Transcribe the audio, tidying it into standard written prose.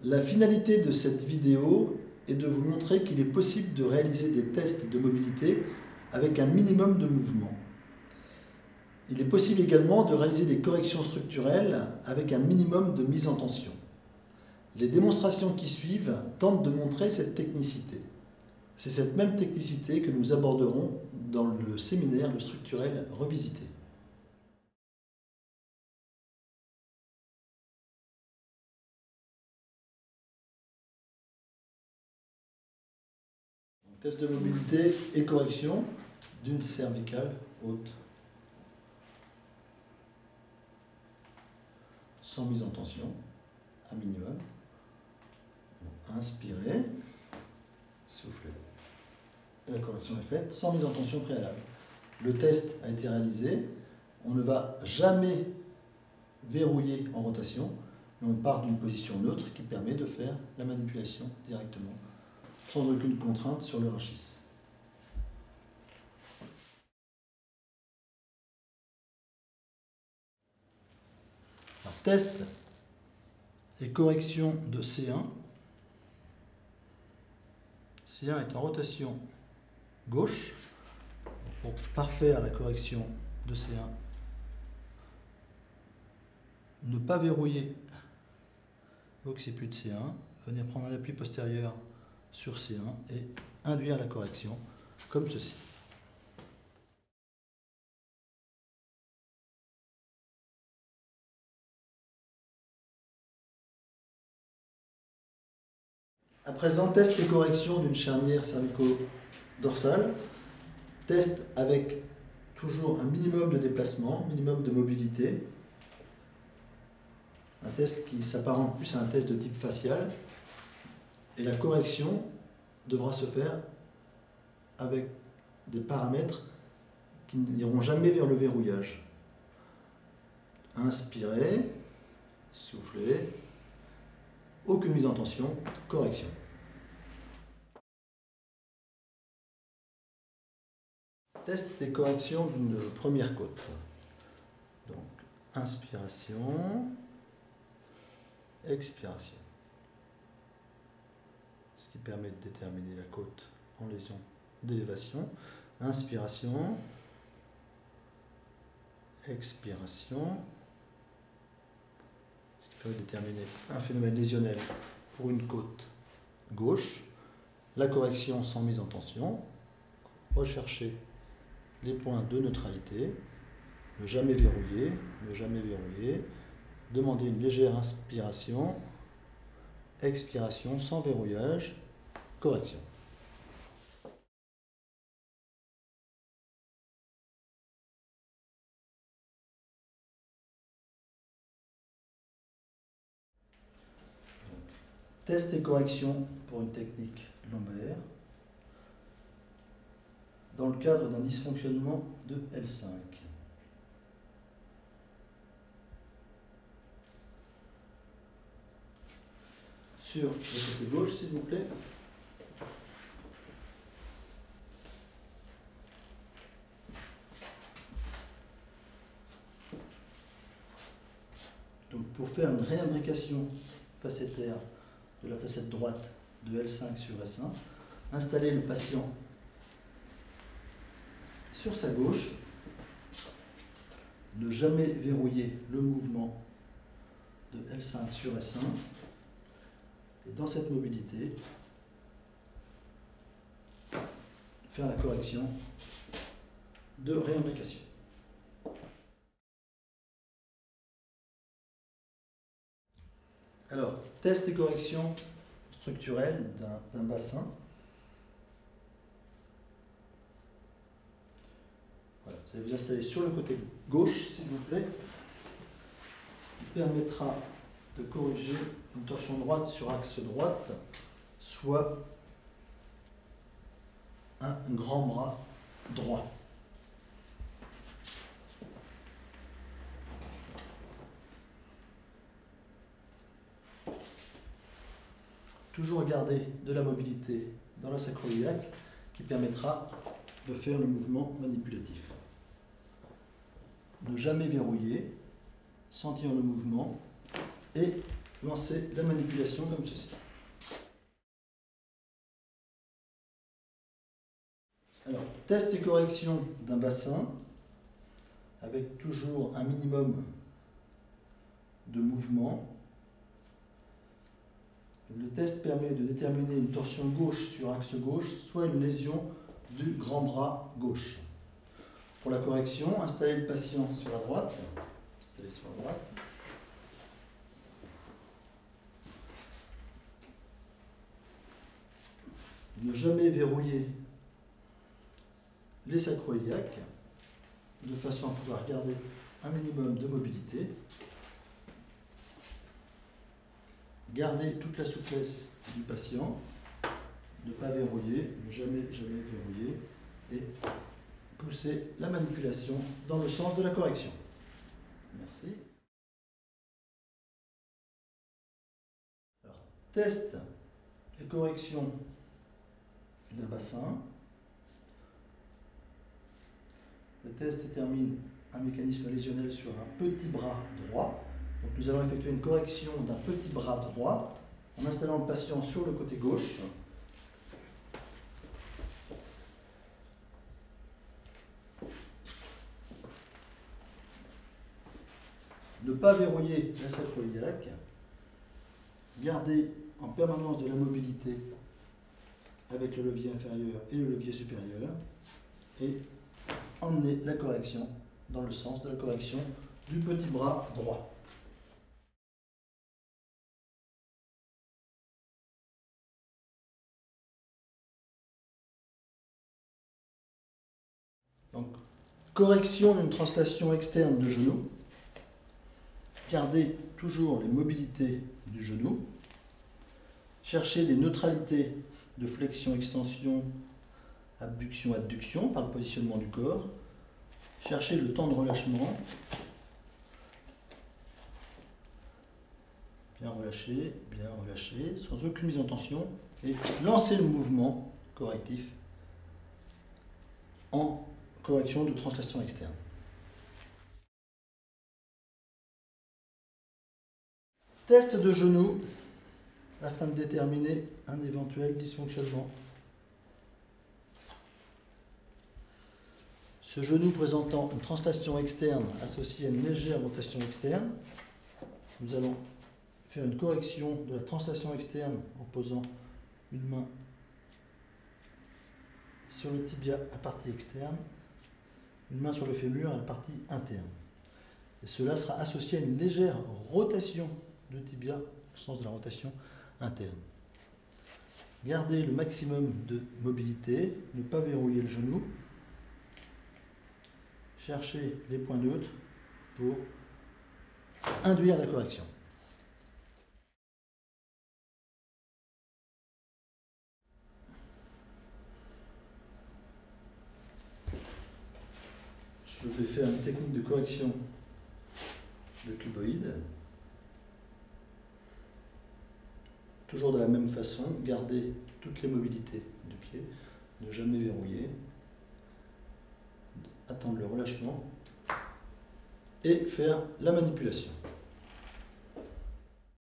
La finalité de cette vidéo est de vous montrer qu'il est possible de réaliser des tests de mobilité avec un minimum de mouvement. Il est possible également de réaliser des corrections structurelles avec un minimum de mise en tension. Les démonstrations qui suivent tentent de montrer cette technicité. C'est cette même technicité que nous aborderons dans le séminaire Le structurel revisité. Test de mobilité et correction d'une cervicale haute. Sans mise en tension, un minimum. Inspirez, soufflez. La correction est faite sans mise en tension préalable. Le test a été réalisé. On ne va jamais verrouiller en rotation, mais on part d'une position neutre qui permet de faire la manipulation directement, sans aucune contrainte sur le rachis. Alors, test et correction de C1. C1 est en rotation gauche. Pour parfaire la correction de C1, ne pas verrouiller l'occiput de C1, venir prendre un appui postérieur sur C1 et induire la correction comme ceci. À présent, test et correction d'une charnière cervico-dorsale. Test avec toujours un minimum de déplacement, minimum de mobilité. Un test qui s'apparente plus à un test de type facial. Et la correction devra se faire avec des paramètres qui n'iront jamais vers le verrouillage. Inspirez, soufflez, aucune mise en tension, correction. Test et correction d'une première côte. Donc, inspiration, expiration. Ce qui permet de déterminer la côte en lésion d'élévation. Inspiration, expiration. Ce qui permet de déterminer un phénomène lésionnel pour une côte gauche. La correction sans mise en tension. Rechercher les points de neutralité. Ne jamais verrouiller, ne jamais verrouiller. Demander une légère inspiration. Expiration sans verrouillage. Correction. Test et correction pour une technique lombaire dans le cadre d'un dysfonctionnement de L5. Sur le côté gauche, s'il vous plaît. Donc, pour faire une réimbrication facétaire de la facette droite de L5 sur S1, installez le patient sur sa gauche, ne jamais verrouiller le mouvement de L5 sur S1, et dans cette mobilité, faire la correction de réimbrication. Alors, test et correction structurelle d'un bassin. Voilà, vous allez vous installer sur le côté gauche, s'il vous plaît, ce qui permettra de corriger une torsion droite sur axe droite, soit un grand bras droit. Toujours garder de la mobilité dans la sacro-iliaque qui permettra de faire le mouvement manipulatif. Ne jamais verrouiller, sentir le mouvement et lancer la manipulation comme ceci. Alors, test et correction d'un bassin avec toujours un minimum de mouvement. Le test permet de déterminer une torsion gauche sur axe gauche, soit une lésion du grand bras gauche. Pour la correction, installez le patient sur la droite. Ne jamais verrouiller les sacro-iliaques de façon à pouvoir garder un minimum de mobilité. Gardez toute la souplesse du patient, ne pas verrouiller, ne jamais verrouiller et pousser la manipulation dans le sens de la correction. Merci. Alors, test et correction d'un bassin. Le test détermine un mécanisme lésionnel sur un petit bras droit. Donc nous allons effectuer une correction d'un petit bras droit en installant le patient sur le côté gauche. Ne pas verrouiller la sacro-iliaque. Garder en permanence de la mobilité avec le levier inférieur et le levier supérieur. Et emmener la correction dans le sens de la correction du petit bras droit. Donc, correction d'une translation externe de genou. Gardez toujours les mobilités du genou. Cherchez les neutralités de flexion-extension, abduction-adduction par le positionnement du corps. Cherchez le temps de relâchement. Bien relâché, sans aucune mise en tension. Et lancez le mouvement correctif en correction de translation externe. Test de genou afin de déterminer un éventuel dysfonctionnement. Ce genou présentant une translation externe associée à une légère rotation externe, nous allons faire une correction de la translation externe en posant une main sur le tibia à partie externe, une main sur le fémur à la partie interne. Et cela sera associé à une légère rotation de tibia, au sens de la rotation interne. Gardez le maximum de mobilité, ne pas verrouiller le genou. Cherchez les points neutres pour induire la correction. Je vais faire une technique de correction de cuboïde. Toujours de la même façon, garder toutes les mobilités du pied, ne jamais verrouiller, attendre le relâchement et faire la manipulation.